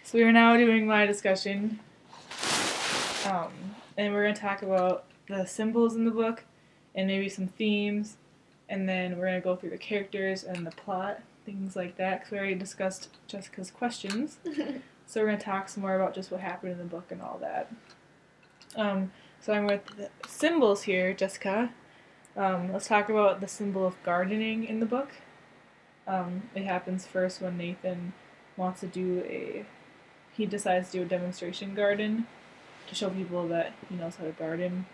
So we are now doing my discussion, and we're going to talk about the symbols in the book, and maybe some themes, and then we're going to go through the characters and the plot, things like that, because we already discussed Jessica's questions. So we're going to talk some more about just what happened in the book and all that. So I'm with the symbols here, Jessica. Let's talk about the symbol of gardening in the book. It happens first when Nathan wants to he decides to do a demonstration garden to show people that he knows how to garden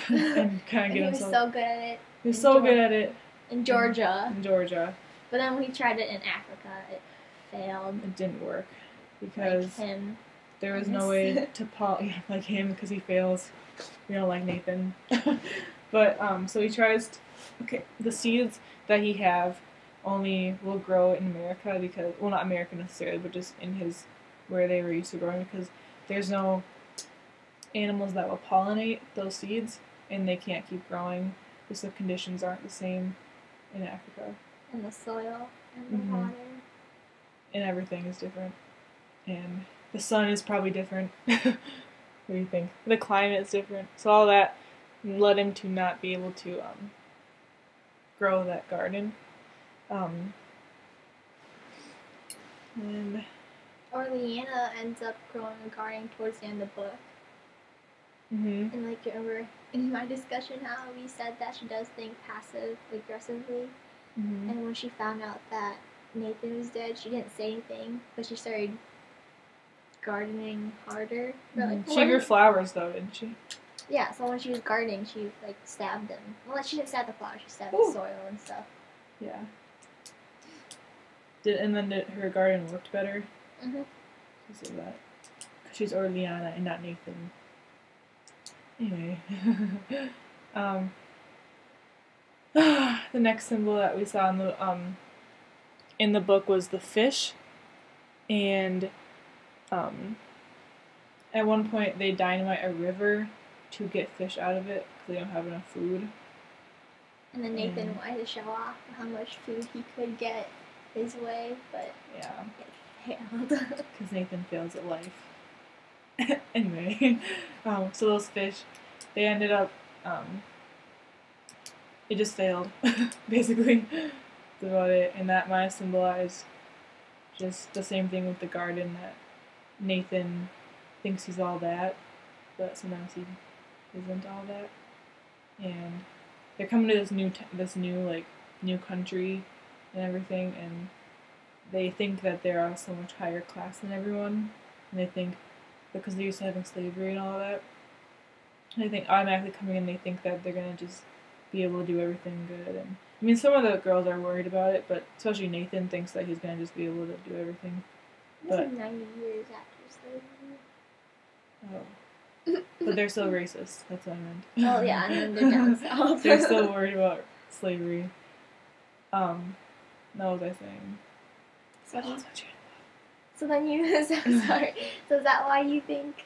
and kind of get himself. He was so good at it. He was so good at it. In Georgia. In Georgia. But then when he tried it in Africa, it failed. It didn't work because like him. There was no way to like him because he fails. We don't like Nathan. But so he tries. The seeds that he have only will grow in America because, well, not America necessarily, but just in where they were used to growing, because there's no animals that will pollinate those seeds, and they can't keep growing because the conditions aren't the same in Africa. And the soil and the water. And everything is different. And the sun is probably different. What do you think? The climate is different. So all that led him to not be able to grow that garden. And Orleana ends up growing a garden towards the end of the book. Mm-hmm. And like, remember in my discussion how we said that she does think passive aggressively, and when she found out that Nathan was dead, she didn't say anything, but she started gardening harder. She grew flowers though, didn't she? Yeah, so when she was gardening, she like stabbed them. Well, she didn't stab the flowers, she stabbed the soil and stuff. Yeah. And then her garden looked better? Mm-hmm. Because of that. Because she's Orleana and not Nathan. Anyway. The next symbol that we saw in the book was the fish. And at one point they dynamite a river to get fish out of it because they don't have enough food. And then Nathan wanted to show off how much food he could get his way, but yeah, it failed. Because Nathan fails at life. Anyway, so those fish, they ended up, it just failed, basically. That's about it. And that might symbolize just the same thing with the garden, that Nathan thinks he's all that, but sometimes he isn't all that. And they're coming to this new country and everything, and they think that they're on so much higher class than everyone, and they think because they're used to having slavery and all that, they think automatically coming in, they think that they're gonna just be able to do everything good. And I mean, some of the girls are worried about it, but especially Nathan thinks that he's gonna just be able to do everything. This is 90 years after slavery. Oh. But they're still racist. That's what I meant. Oh yeah, and then they're down south. They're still worried about slavery. What was I saying? So then you, sorry. So is that why you think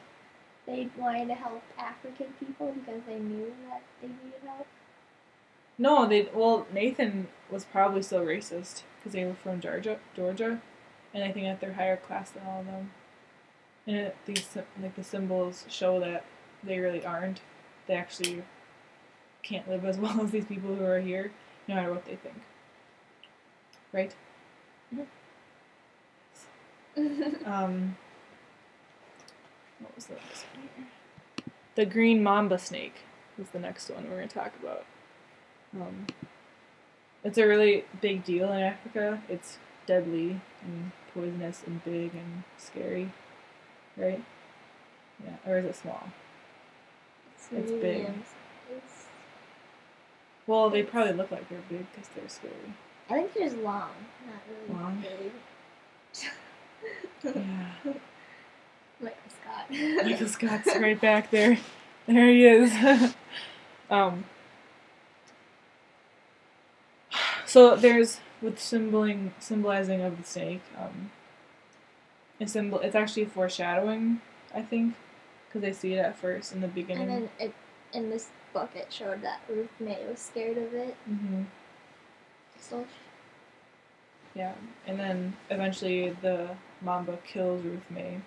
they wanted to help African people, because they knew that they needed help? No, Nathan was probably still racist because they were from Georgia, and I think that they're higher class than all of them. And the symbols show that they really aren't. They actually can't live as well as these people who are here, no matter what they think. Right? Mm-hmm. What was the next one here? The green mamba snake was the next one we're going to talk about. It's a really big deal in Africa. It's deadly and poisonous and big and scary. Right? Yeah. Or is it small? It's big. Well, they probably look like they're big because they're scary. I think they're just long, not really long. Big. Yeah. Michael Scott. Michael Scott's right back there. There he is. So there's, with symbolizing of the snake, it's actually foreshadowing, I think, because they see it at first in the beginning. And then in this book it showed that Ruth May was scared of it. Mm-hmm. So Yeah, and then eventually the Mamba kills Ruth May.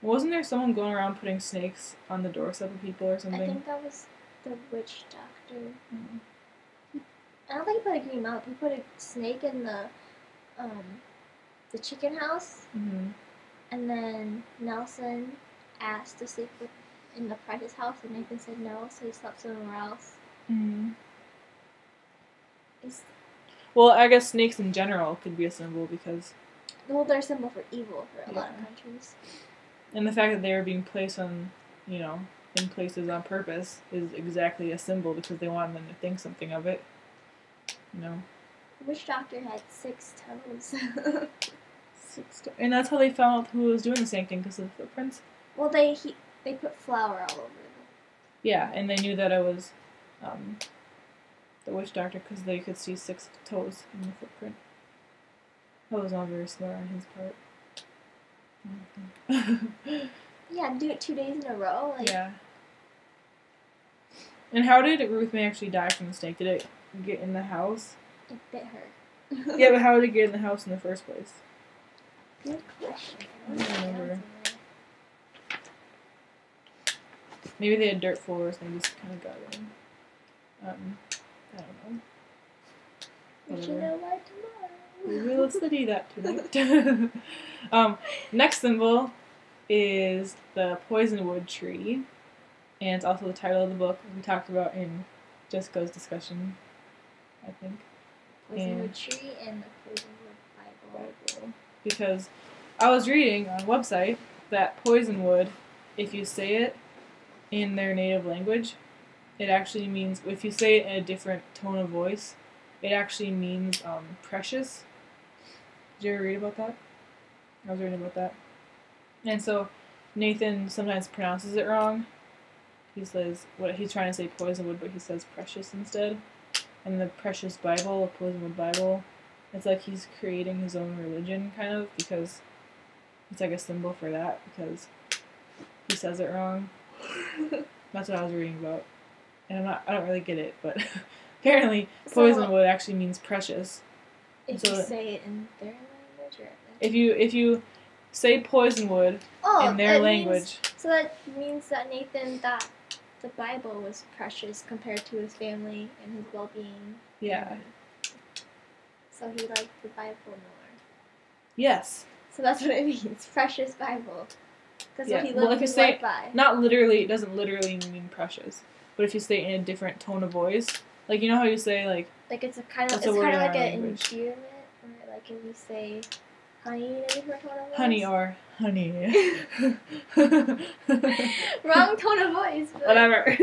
Wasn't there someone going around putting snakes on the doorstep of people or something? I think that was the witch doctor. I don't think he put a green mouth. He put a snake in the chicken house, and then Nelson asked to sleep in the Price's house, and Nathan said no, so he slept somewhere else. Well, I guess snakes in general could be a symbol because... Well, they're a symbol for evil for a lot of countries. And the fact that they were being placed on, in places on purpose is exactly a symbol because they wanted them to think something of it. The witch doctor had 6 toes. And that's how they found out who was doing the same thing because of the footprints? Well, they put flour all over them. Yeah, and they knew that it was the witch doctor because they could see 6 toes in the footprint. That was not very smart on his part. Yeah, do it 2 days in a row. Yeah. And how did Ruth May actually die from the snake? Did it get in the house? It bit her. Yeah, but how did it get in the house in the first place? Good question. I don't remember. Maybe they had dirt floors and they just kind of got in. I don't know. We should know by tomorrow. We will study that tonight. Next symbol is the Poisonwood tree, and it's also the title of the book we talked about in Jessica's discussion, I think. Poisonwood tree and the Poisonwood Bible. Because I was reading on a website that poisonwood, if you say it in their native language, it actually means, if you say it in a different tone of voice, it actually means precious. Did you ever read about that? I was reading about that. And so Nathan sometimes pronounces it wrong. He says, he's trying to say poisonwood, but he says precious instead. And the Precious Bible, the Poisonwood Bible, it's like he's creating his own religion, kind of, because it's like a symbol for that, because he says it wrong. That's what I was reading about. And I don't really get it, but apparently poisonwood actually means precious. If you say it in their language, or if you say poisonwood in their language, so that means that Nathan thought the Bible was precious compared to his family and his well-being. Yeah. So he liked the Bible more. Yes. So that's what it means, precious Bible. That's what he lived his say life by. Not literally, it doesn't literally mean precious, but if you say it in a different tone of voice, like you know how you say like it's kind of like an endearment, or like if you say honey in a different tone of voice. Honey or honey. Wrong tone of voice. But, whatever.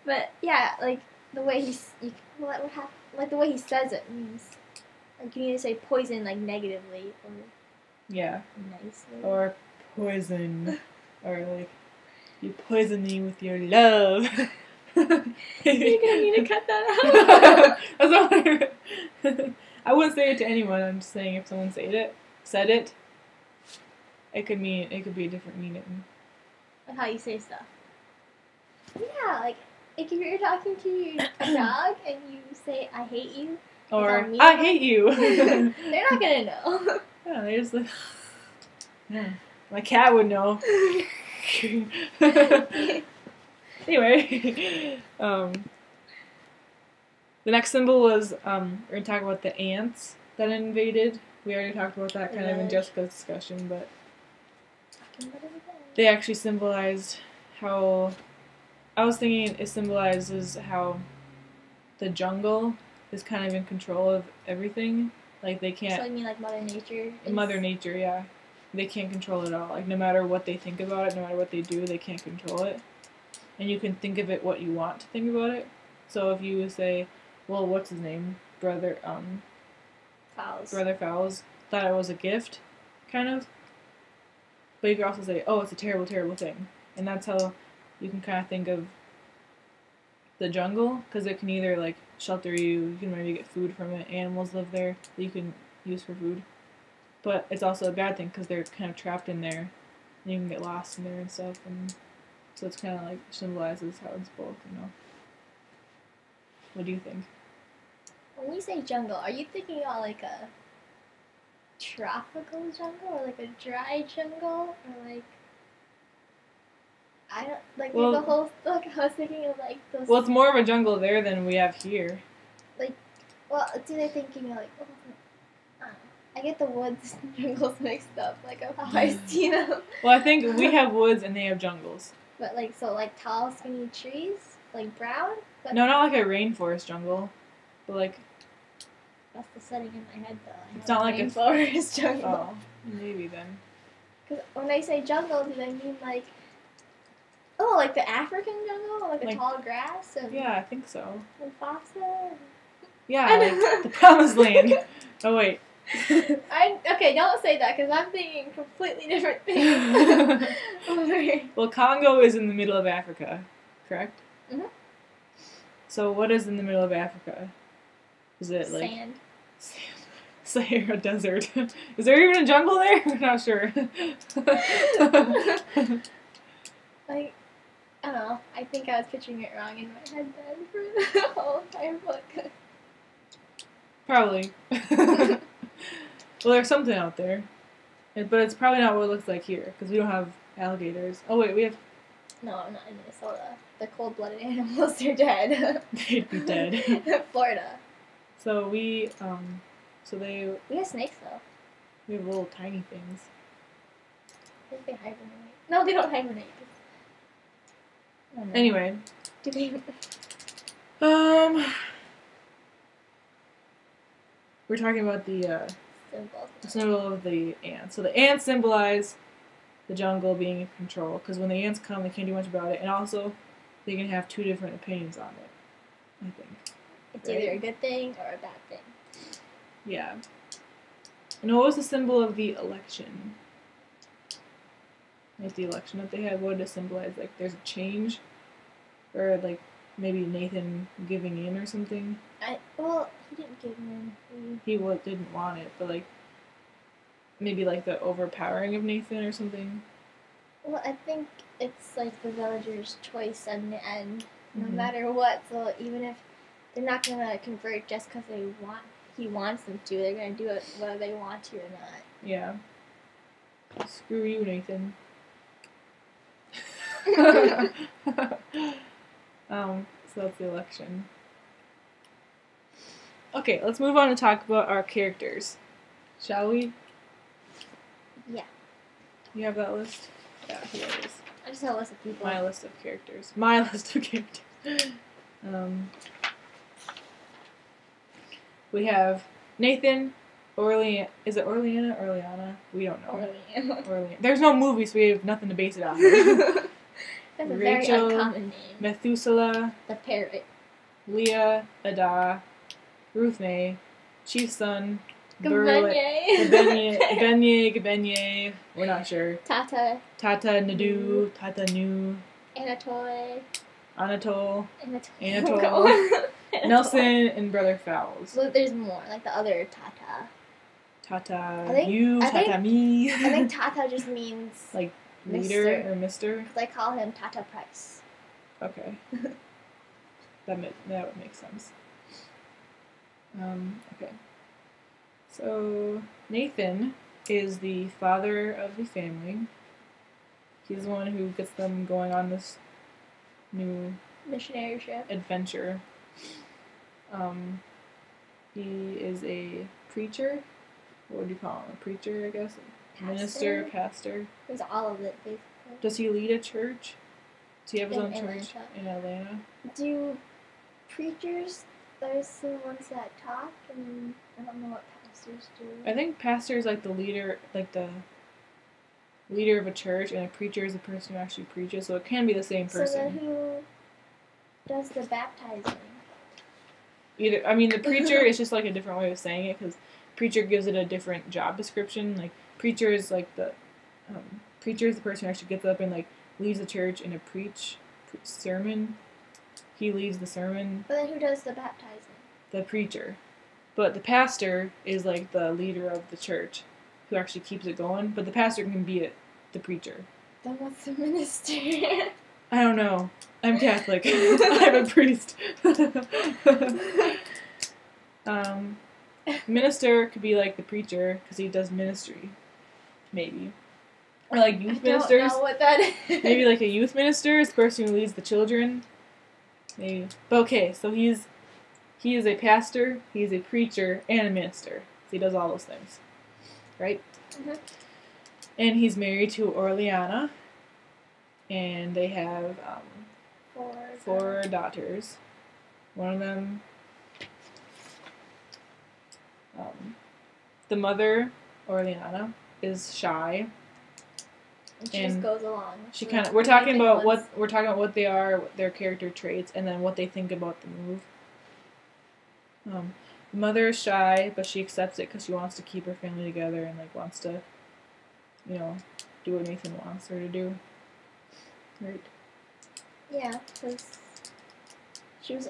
But yeah, like the way the way he says it means like you need to say poison like negatively or nicely or poison or like you poison me with your love. You're gonna need to cut that out. I wouldn't say it to anyone. I'm just saying if someone said it, it could be a different meaning. Like how you say stuff. Yeah, like if you're talking to your dog and you say I hate you or I hate you, they're not gonna know. Yeah, they're just like my cat would know. Anyway, the next symbol was, we're going to talk about the ants that invaded. We already talked about that kind of in Jessica's discussion, but they actually symbolized how, I was thinking it symbolizes how the jungle is kind of in control of everything. Like they can't... So you mean like Mother Nature? Mother Nature, yeah. They can't control it all. Like no matter what they think about it, no matter what they do, they can't control it. And you can think of it what you want to think about it. So if you say, well, what's his name? Brother Fowles thought it was a gift, kind of. But you could also say, oh, it's a terrible, terrible thing. And that's how you can kind of think of the jungle, because it can either, like, shelter you, you can maybe get food from it, animals live there that you can use for food. But it's also a bad thing, because they're kind of trapped in there, and you can get lost in there and stuff, and so it's kind of like symbolizes how it's both, you know. What do you think? When you say jungle, are you thinking about like a tropical jungle or like a dry jungle or like I don't like Well, the whole like I was thinking of like those. Well, it's more of a jungle there than we have here. Like, well, do they thinking like? Oh, I don't know. I get the woods and jungles mixed up, like of how I see them. Well, I think we have woods and they have jungles. But like so, like tall, skinny trees, like brown. But No, not like a rainforest jungle, but like. That's the setting in my head, though. It's not like a rainforest jungle. Oh, maybe then. Because when I say jungle, do they mean like? Oh, like the African jungle, like the tall grass and. Yeah, I think so. And Fafsa. Yeah, like the promised land. Oh wait. Okay, don't say that because I'm thinking completely different things. Well, Congo is in the middle of Africa, correct? Mhm. So what is in the middle of Africa? Is it like sand? Sahara Desert. Is there even a jungle there? I'm not sure. Like, I don't know. I think I was picturing it wrong in my head then for the whole entire book. Probably. Well, there's something out there. But it's probably not what it looks like here, because we don't have alligators. Oh, wait, we have... No, not in Minnesota. The cold-blooded animals are dead. They'd be dead. Florida. So we, We have snakes, though. We have little tiny things. I think they hibernate. No, they don't hibernate. Anyway. Do they... We're talking about the symbol. symbol of the ants. So the ants symbolize the jungle being in control, because when the ants come, they can't do much about it, and also they can have two different opinions on it, I think. It's either a good thing or a bad thing. Yeah. And what was the symbol of the election? Like the election that they had, what did it symbolize? Like there's a change? Or like maybe Nathan giving in or something? Well, he didn't give in. He didn't want it, but like maybe like the overpowering of Nathan or something? Well, I think it's like the villagers' choice in the end, no Mm-hmm. matter what. So even if they're not gonna convert just because he wants them to, they're gonna do it whether they want to or not. Yeah. Screw you, Nathan. So that's the election. Okay, let's move on to talk about our characters. Shall we? Yeah. You have that list? Yeah, here it is. I just have a list of people. My list of characters. My list of characters. We have Nathan, is it Orleana or Orleana? We don't know. Orleana. There's no movie, so we have nothing to base it off of. That's a Rachel, very uncommon name. Methuselah, The parrot. Leah, Ada, Ruth May, Chief's son, Gabenye. Gabenye, we're not sure. Tata. Tata Nadu, Tata Nu, Anatole. Anatole, Nelson, and Brother Fowles. So there's more, like the other Tata. Tata I think- you, I Tata think- me. I think Tata just means Like leader Mister. or mister? Because I call him Tata Price. Okay. that would make sense. Okay. So Nathan is the father of the family. He's the one who gets them going on this new Missionary ship. adventure. He is a preacher. What would you call him? A preacher, I guess? Minister, pastor. He's all of it, basically. Does he lead a church? Does he have his In own church Atlanta. in Atlanta? Do preachers, there's the ones that talk, and I don't know what pastors do. I think pastor is like the leader of a church, and a preacher is the person who actually preaches, so it can be the same person. So then who does the baptizing? The preacher is just like a different way of saying it, because preacher gives it a different job description. Like, preacher is like preacher is the person who actually gets up and like leads the church in a sermon. He leads the sermon. But then who does the baptizing? The preacher. But the pastor is like the leader of the church who actually keeps it going. But the pastor can be the preacher. Then what's the minister? I don't know. I'm Catholic. I'm a priest. Minister could be like the preacher because he does ministry, maybe, or like youth ministers. I don't know what that is. Maybe like a youth minister is the person who leads the children. Maybe, but okay, so he is a pastor, he's a preacher, and a minister. So he does all those things, right? Mm-hmm. And he's married to Orleana, and they have 4 daughters. One of them, the mother, Orleana, is shy. And she just goes along. She kind of. We're talking about what they are, what their character traits, and then what they think about the move. The mother is shy, but she accepts it because she wants to keep her family together and like wants to, do what Nathan wants her to do. Right. Yeah, because she's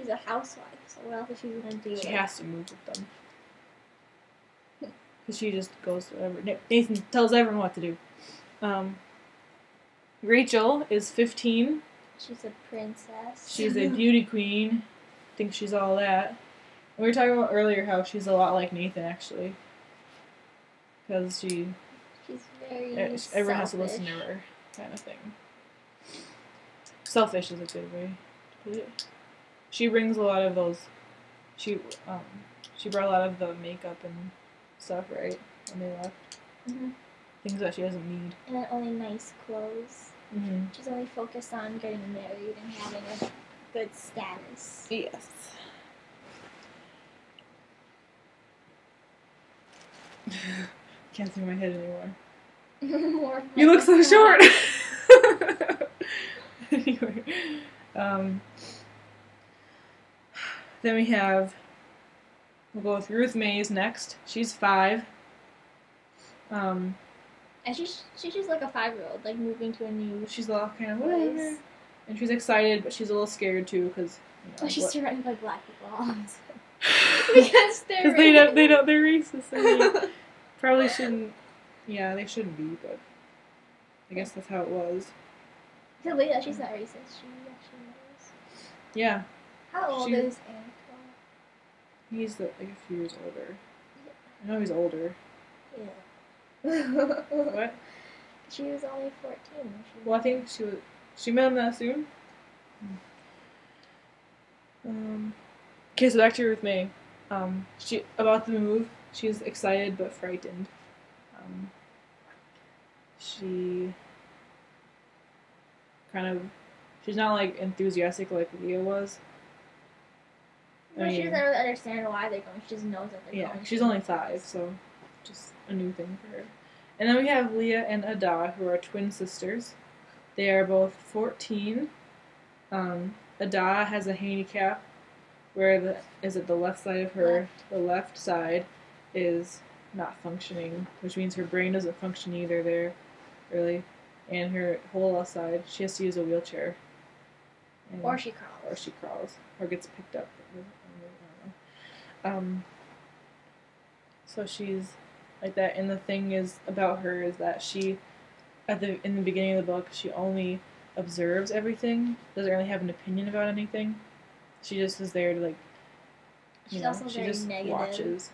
a housewife, so what else is she gonna do? She has to move with them. Because she just goes to whatever. Nathan tells everyone what to do. Rachel is 15. She's a princess. She's a beauty queen. Thinks she's all that. And we were talking about earlier how she's a lot like Nathan, actually. Because she's very everyone selfish. has to listen to her, kind of thing. Selfish is a good way to put it. She brings a lot of those. She brought a lot of the makeup and stuff, right, when they left. Mm-hmm. Things that she doesn't need. And then only nice clothes. Mm-hmm. She's only focused on getting married and having a good status. Yes. Can't see my head anymore. You look so short. Anyway, then we'll go with Ruth Mays next. She's 5. And she's just like a 5-year-old, like moving to a new. She's all kind of whatever, and she's excited, but she's a little scared too because. She's surrounded by black people. Because they're racist. They probably shouldn't. Yeah, they shouldn't be, but I guess that's how it was. So Leah, she's not racist. She actually knows. Yeah. How old is Antoine? He's like a few years older. I know he's older. Yeah. What? She was only 14. Well, I think she met him that soon. Okay, so back to Ruth May. She about the move. She's excited but frightened. She's not like enthusiastic like Leah was. Well, she doesn't really understand why they're going. She just knows that they're going. Yeah, she's only 5, so just a new thing for her. And then we have Leah and Ada, who are twin sisters. They are both 14. Ada has a handicap where the left side of her, the left side is not functioning, which means her brain doesn't function either there, really. And her whole left side, she has to use a wheelchair. Or she crawls. Or gets picked up. I don't know. So she's like that, and the thing is about her is that she, in the beginning of the book, she only observes everything, doesn't really have an opinion about anything. She just is there to like, she's also she very just negative. watches,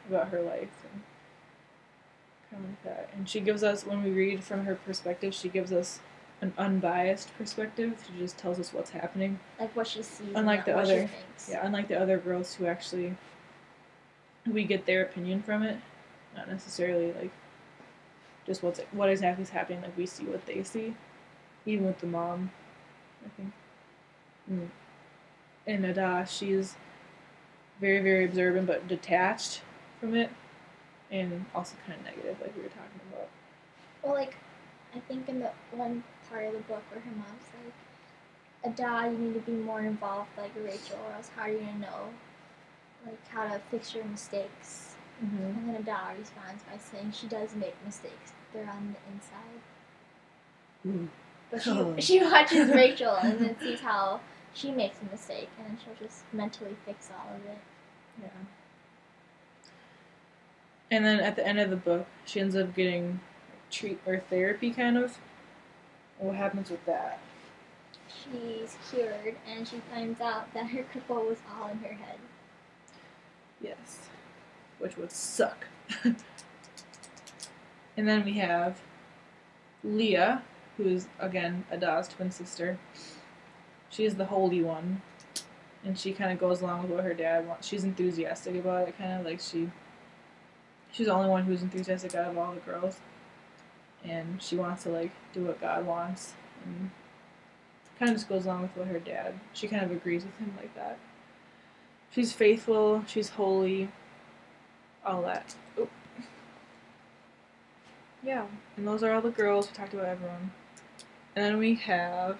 about her life and kind of like that. And she gives us, when we read from her perspective, she gives us an unbiased perspective. She just tells us what's happening, like what she sees, unlike what she thinks. Unlike the other girls who actually, we get their opinion from it, not necessarily like just what exactly is happening. Like we see what they see, even with the mom, I think. And Ada, she's very, very observant but detached from it, and also kind of negative, like we were talking about. Well, like, I think in the one part of the book where her mom's like, Ada, you need to be more involved like Rachel, or else how are you going to know, like, how to fix your mistakes? Mm-hmm. And then Ada responds by saying she does make mistakes. They're on the inside. But she watches Rachel and then sees how she makes a mistake, and then she'll just mentally fix all of it. Yeah. And then at the end of the book, she ends up getting therapy, kind of. And what happens with that? She's cured, and she finds out that her cripple was all in her head. Yes. Which would suck. And then we have Leah, who is, again, Ada's twin sister. She's the holy one. And she kind of goes along with what her dad wants. She's enthusiastic about it, kind of like she's the only one who's enthusiastic out of all the girls. And she wants to, like, do what God wants. And kind of just goes along with what her dad, she kind of agrees with him like that. She's faithful, she's holy, all that. Oh. Yeah, and those are all the girls. We talked about everyone. And then we have,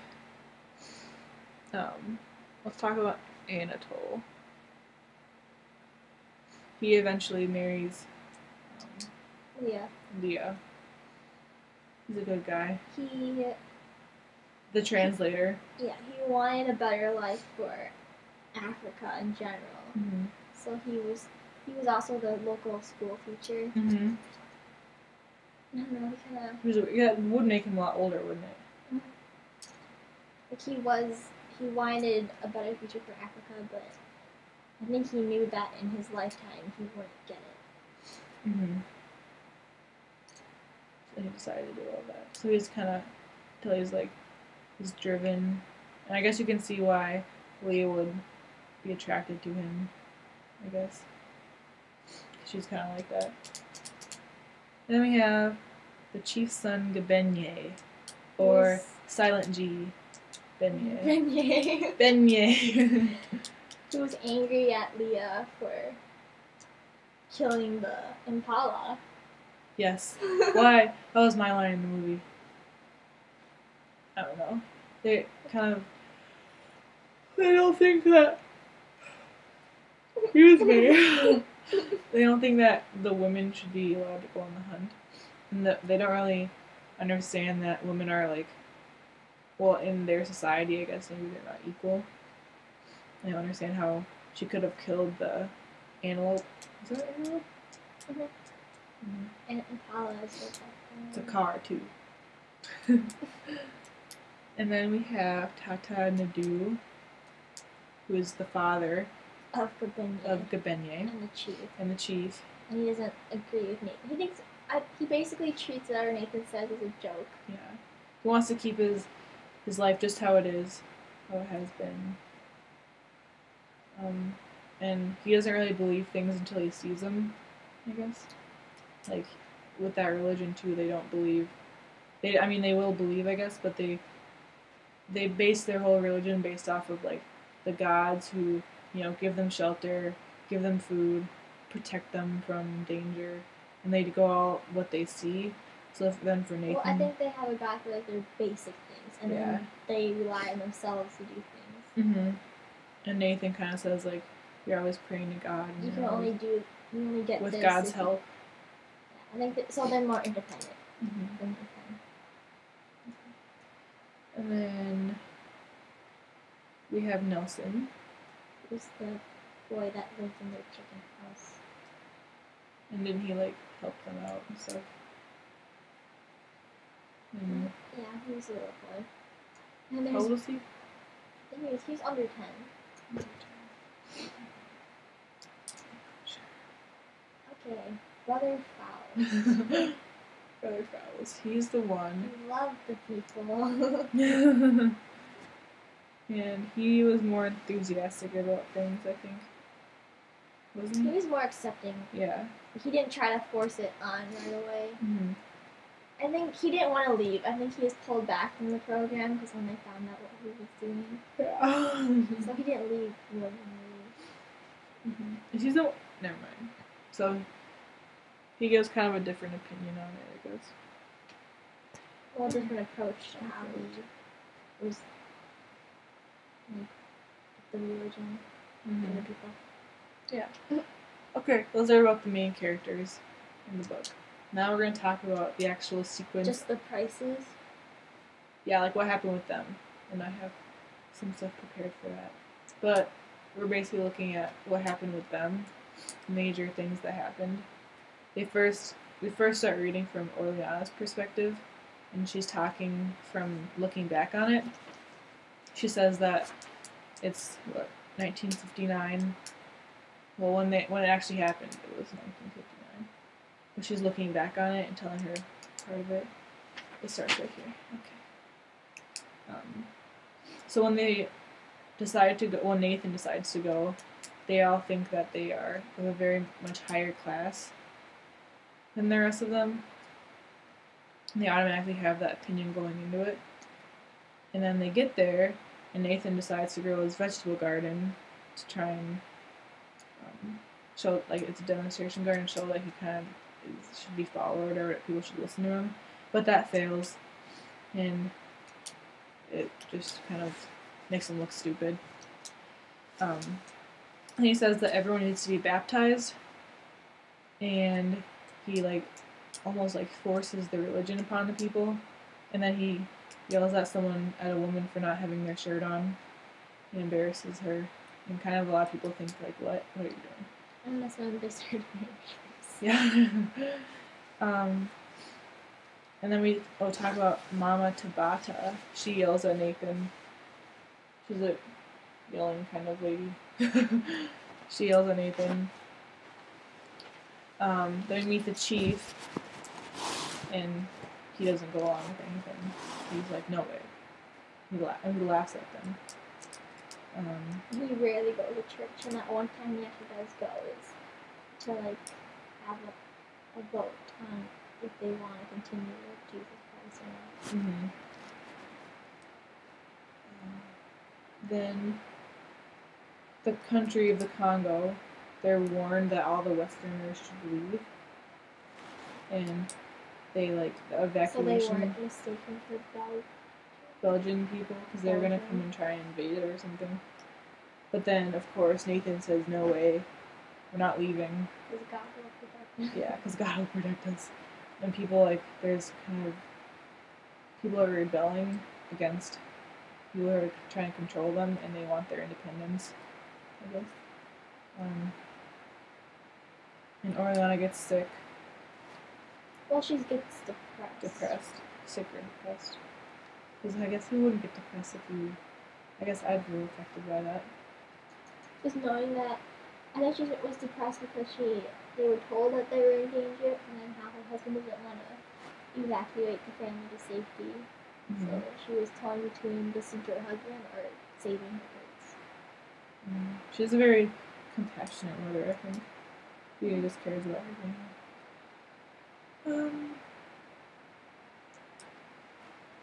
let's talk about Anatole. He eventually marries Leah. He's a good guy. The translator. He wanted a better life for Africa in general. Mm-hmm. So he was also the local school teacher. Mm-hmm. I don't know, he kind of... Yeah, it would make him a lot older, wouldn't it? Mm-hmm. Like he wanted a better future for Africa, but I think he knew that in his lifetime he wouldn't get it. Mm-hmm. So he decided to do all that. So he's kind of, until he's driven. And I guess you can see why Leah would be attracted to him, I guess. She's kind of like that. And then we have the chief's son, Gabenye, or Silent G. Benye. Benye. He was angry at Leah for killing the impala. Yes. Why? That was my line in the movie. I don't know. They don't think that... Excuse me. They don't think that the women should be allowed to go on the hunt. And they don't really understand that women are, like... Well, in their society, I guess maybe they're not equal. They don't understand how she could have killed the antelope. Is that antelope? Mm-hmm. Mm-hmm. And impala is it's a car, too. And then we have Tata Nadu, who is the father of Gabenye. And the chief. And he doesn't agree with Nathan. He basically treats whatever Nathan says as a joke. Yeah. He wants to keep his life just how it is, how it has been. And he doesn't really believe things until he sees them, I guess. Like, with that religion, too, they don't believe... They will believe, I guess, but they base their whole religion based off of, like, the gods who, give them shelter, give them food, protect them from danger, and they go all what they see. So then for Nathan... Well, I think they have a god for, like, their basic things, and then they rely on themselves to do things. Mm-hmm. And Nathan kind of says, like, you're always praying to God. You can only get with this God's help. Yeah, I think so they're more independent. Mm-hmm. And then we have Nelson. Who's the boy that lives in their chicken house. And didn't he, like, help them out and stuff? Mm-hmm. Yeah, he was a little boy. And how old was he? He was under 10. Okay, Brother Fowles. Brother Fowles. He's the one. He loved the people. And he was more enthusiastic about things, I think. Wasn't he? He was more accepting. Yeah. He didn't try to force it on right away. Mm-hmm. I think he didn't want to leave. I think he was pulled back from the program because when they found out what he was doing. Yeah. So he didn't leave willingly. Mm-hmm. Is he the... Never mind. So he gives kind of a different opinion on it, I guess. Well, a different approach to how he was, like, the religion and the people. Yeah. Okay, those are about the main characters in the book. Now we're going to talk about the actual sequence. Just the prices? Yeah, like what happened with them. And I have some stuff prepared for that. But we're basically looking at what happened with them. Major things that happened. We first start reading from Orleana's perspective. And she's talking from looking back on it. She says that it's, 1959 Well, when it actually happened, it was 1959. But she's looking back on it and telling her part of it. It starts right here. Okay. So when they decide to go, when Nathan decides to go, they all think that they are of a very much higher class than the rest of them. And they automatically have that opinion going into it. And then they get there, and Nathan decides to grow his vegetable garden to try and show, like, it's a demonstration garden, show that he kind of should be followed or people should listen to him. But that fails, and it just kind of makes him look stupid. And he says that everyone needs to be baptized, and he, like, almost, like, forces the religion upon the people, and then he yells at a woman for not having their shirt on. He embarrasses her, and kind of a lot of people think, like, what are you doing? And that's when they started making Yeah. And then we'll talk about Mama Tabata. She yells at Nathan. She's a yelling kind of lady. She yells at Nathan. Then we meet the chief, and he doesn't go along with anything. He's like, no way. He laughs at them. He rarely goes to church, and that one time he actually does go is to, like, have a vote on if they want to continue with Jesus Christ or not. Mm-hmm. Then the country of the Congo, they're warned that all the Westerners should leave, and they, like, the evacuation. So they weren't mistaken for Belgian people, because they were gonna come and try and invade it or something. But then, of course, Nathan says, no way, we're not leaving. Because God will protect us. Yeah, because God will protect us. And people, like, there's kind of, people are rebelling against people who are trying to control them, and they want their independence, I guess. And Oriana gets sick. Well, she gets depressed. Sick or depressed. Because I guess who wouldn't get depressed if you... I guess I'd be affected by that. Just knowing that... I think she was depressed because they were told that they were in danger, and then how her husband didn't want to evacuate the family to safety. Mm-hmm. So she was torn between listening to her husband or saving her kids. She's a very compassionate mother, I think. She just cares about everything.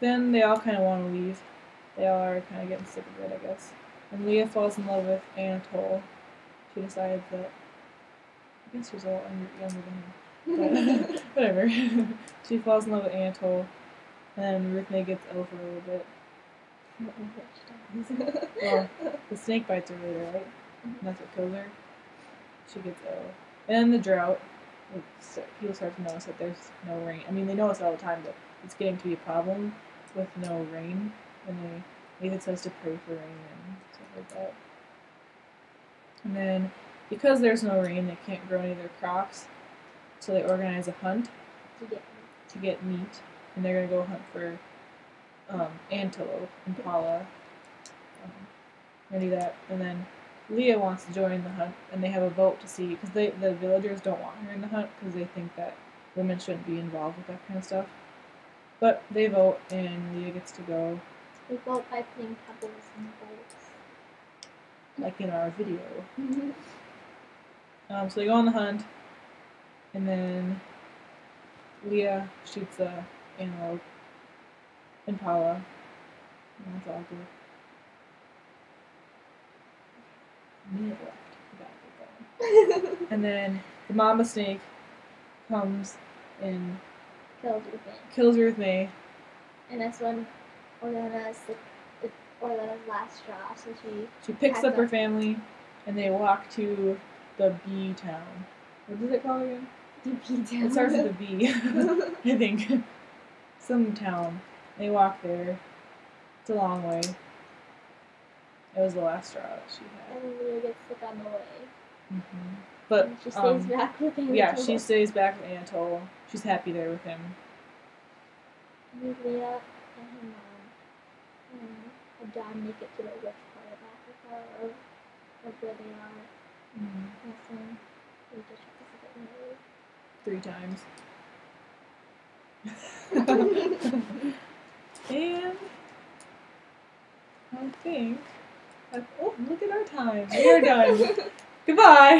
Then they all kind of want to leave. They all are kind of getting sick of it, I guess. And Leah falls in love with Anatole. She decides that... I guess she's a lot younger than him. But whatever. She falls in love with Anatole. And then Ruth May gets ill for a little bit. Well, the snake bites her later, right? And that's what kills her. She gets ill. And then the drought. People start to notice that there's no rain. I mean, they notice it all the time, but it's getting to be a problem with no rain. And Nathan says to pray for rain and stuff like that. And then, because there's no rain, they can't grow any of their crops. So they organize a hunt to get meat. And they're going to go hunt for antelope, impala. And do that. And then Leah wants to join the hunt, and they have a vote to see, because the villagers don't want her in the hunt because they think that women shouldn't be involved with that kind of stuff. But they vote, and Leah gets to go. They vote by putting pebbles in bowls. Like in our video. Mm-hmm. So they go on the hunt, and then Leah shoots a antelope, impala, and that's all good. Minute left. And then the mama snake comes and kills Ruth May. And that's when Orlana's last straw. So she picks up her family, and they walk to the bee town. What is it called again? The bee town. It starts with a B, I think. Some town. They walk there. It's a long way. It was the last straw that she had. And Leah gets sick on the way. Mm-hmm. But and she stays back with Anatole. Yeah, she stays back with Anatole. She's happy there with him. And Leah and her mom and John make it to the rich part of Africa, of where they are. That's when we just have to 3 times. And I think. Oh, look at our time. We are done. Goodbye.